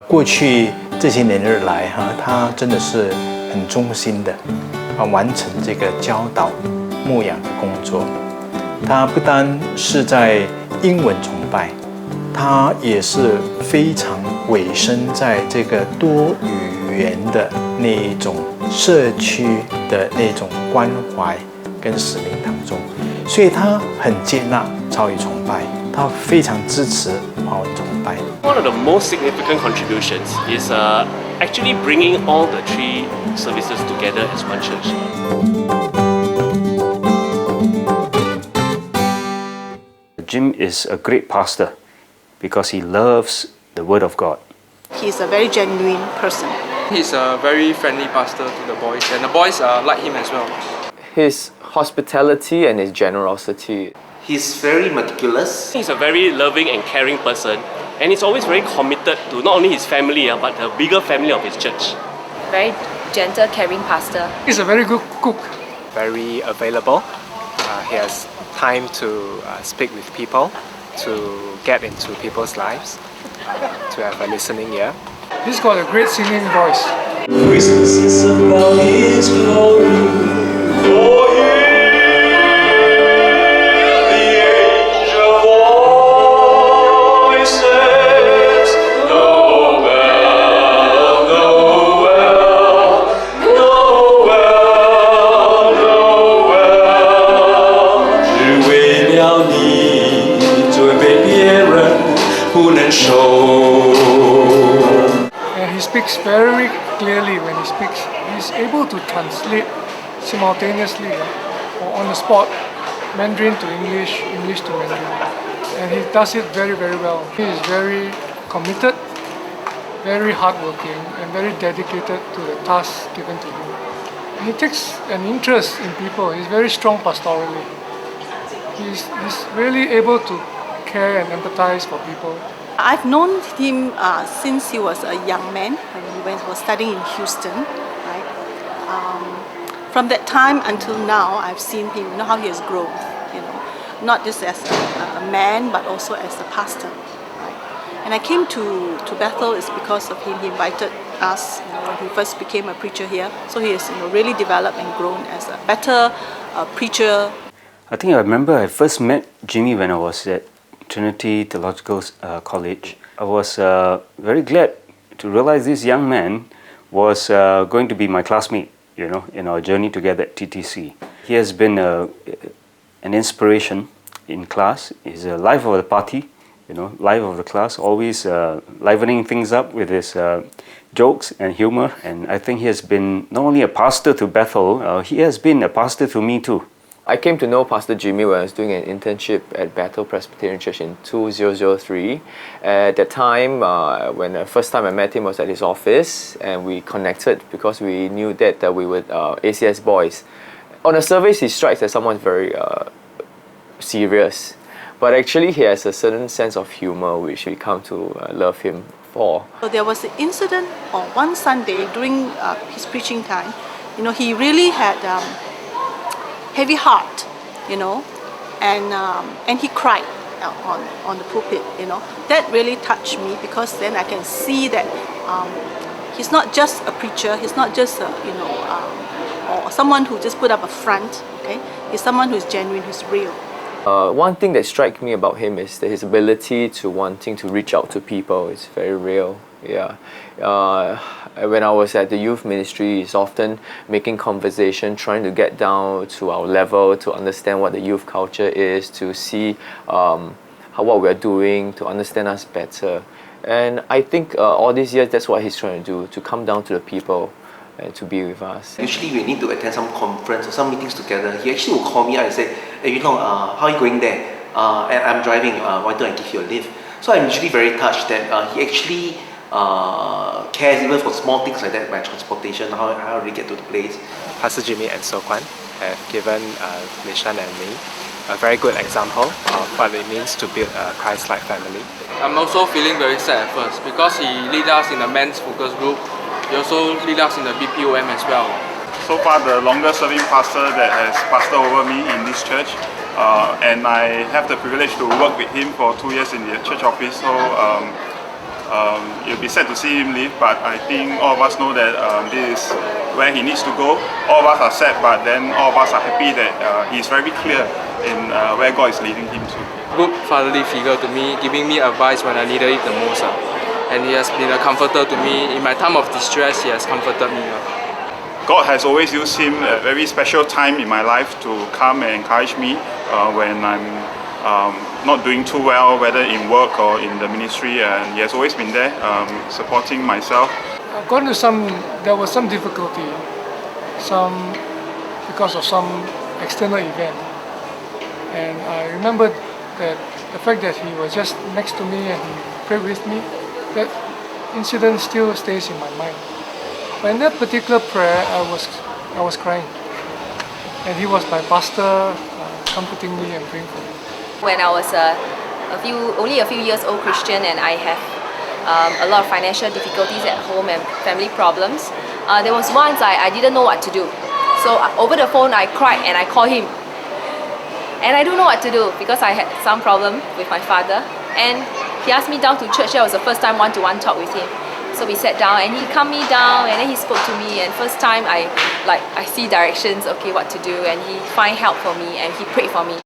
过去这些年日来他真的是很忠心的完成这个教导牧养的工作。他不单是在英文崇拜，他也是非常委身在这个多语言的那一种社区的那种关怀跟使命当中，所以他很接纳超语崇拜，他非常支持华文崇拜。One of the most significant contributions is actually bringing all the three services together as one church. Jim is a great pastor because he loves the Word of God. He's a very genuine person. He's a very friendly pastor to the boys, and the boys like him as well. His hospitality and his generosity. He's very meticulous. He's a very loving and caring person, and he's always very committed to not only his family but the bigger family of his church. Very gentle, caring pastor. He's a very good cook. Very available. He has time to speak with people, to get into people's lives, to have a listening ear. He's got a great singing voice. Christmas is about His glory. Oh, hear the angel voices. Noel, Noel, Noel, Noel. 只为了你，准备别人不能收。And he speaks very clearly when he speaks. He's able to translate simultaneously or on the spot, Mandarin to English, English to Mandarin. And he does it very, very well. He is very committed, very hardworking, and very dedicated to the task given to him. And he takes an interest in people. He's very strong pastorally. He's really able to care and empathize for people. I've known him since he was a young man when he was studying in Houston, right? From that time until now, I've seen him, how he has grown, not just as a man, but also as a pastor, right? And I came to Bethel is because of him. He invited us, when he first became a preacher here. So he has really developed and grown as a better preacher. I think I remember I first met Jimmy when I was at Trinity Theological College. I was very glad to realize this young man was going to be my classmate, in our journey together at TTC. He has been an inspiration in class. He's a life of the party, life of the class, always livening things up with his jokes and humor. And I think he has been not only a pastor to Bethel, he has been a pastor to me too. I came to know Pastor Jimmy when I was doing an internship at Bethel Presbyterian Church in 2003. At that time, when the first time I met him was at his office, and we connected because we knew that we were ACS boys. On the surface, he strikes as someone very serious, but actually he has a certain sense of humor which we come to love him for. So there was an incident on one Sunday during his preaching time. He really had heavy heart, and he cried on the pulpit. That really touched me because then I can see that he's not just a preacher. He's not just or someone who just put up a front. Okay, he's someone who's genuine, who's real. One thing that strikes me about him is that his ability to wanting to reach out to people is very real. Yeah. When I was at the youth ministry, he's often making conversation, trying to get down to our level, to understand what the youth culture is, to see what we're doing, to understand us better. And I think all these years, that's what he's trying to do, to come down to the people and to be with us. Usually we need to attend some conference or some meetings together. He actually will call me out and say, hey, how are you going there? And I'm driving, why don't I give you a lift? So I'm usually very touched that he actually cares even for small things like that, like transportation, how do we get to the place. Pastor Jimmy and So Kwan have given Lishan and me a very good example of what it means to build a Christ-like family. I'm also feeling very sad at first because he lead us in the men's focus group. He also lead us in the BPOM as well. So far the longest serving pastor that has pastored over me in this church, and I have the privilege to work with him for 2 years in the church office. So it'll be sad to see him leave, but I think all of us know that this is where he needs to go. All of us are sad, but then all of us are happy that he's very clear in where God is leading him to. Good fatherly figure to me, giving me advice when I needed it the most. And he has been a comforter to me. In my time of distress, he has comforted me. God has always used him at a very special time in my life to come and encourage me when I'm not doing too well, whether in work or in the ministry, and he has always been there supporting myself. There was some difficulty, because of some external event, and I remembered that the fact that he was just next to me and he prayed with me, that incident still stays in my mind. But in that particular prayer, I was crying, and he was my pastor, comforting me and praying for me. When I was only a few years old Christian, and I have a lot of financial difficulties at home and family problems, there was once I didn't know what to do. So over the phone I cried and I called him. And I don't know what to do because I had some problem with my father. And he asked me down to church. That was the first time one-to-one talk with him. So we sat down and he calmed me down, and then he spoke to me, and first time I see directions, okay, what to do, and he find help for me and he prayed for me.